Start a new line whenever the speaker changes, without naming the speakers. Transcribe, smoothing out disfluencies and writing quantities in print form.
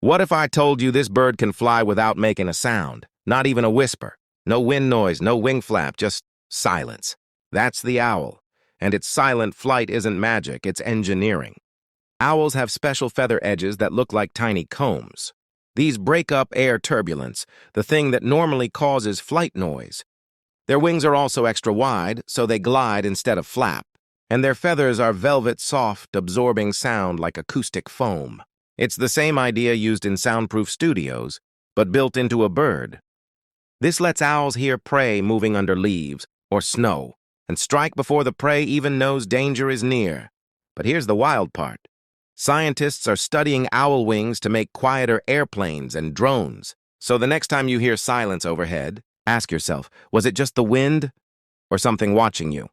What if I told you this bird can fly without making a sound? Not even a whisper. No wind noise, no wing flap, just silence. That's the owl. And its silent flight isn't magic, it's engineering. Owls have special feather edges that look like tiny combs. These break up air turbulence, the thing that normally causes flight noise. Their wings are also extra wide, so they glide instead of flap. And their feathers are velvet soft, absorbing sound like acoustic foam. It's the same idea used in soundproof studios, but built into a bird. This lets owls hear prey moving under leaves or snow, and strike before the prey even knows danger is near. But here's the wild part. Scientists are studying owl wings to make quieter airplanes and drones. So the next time you hear silence overhead, ask yourself, was it just the wind or something watching you?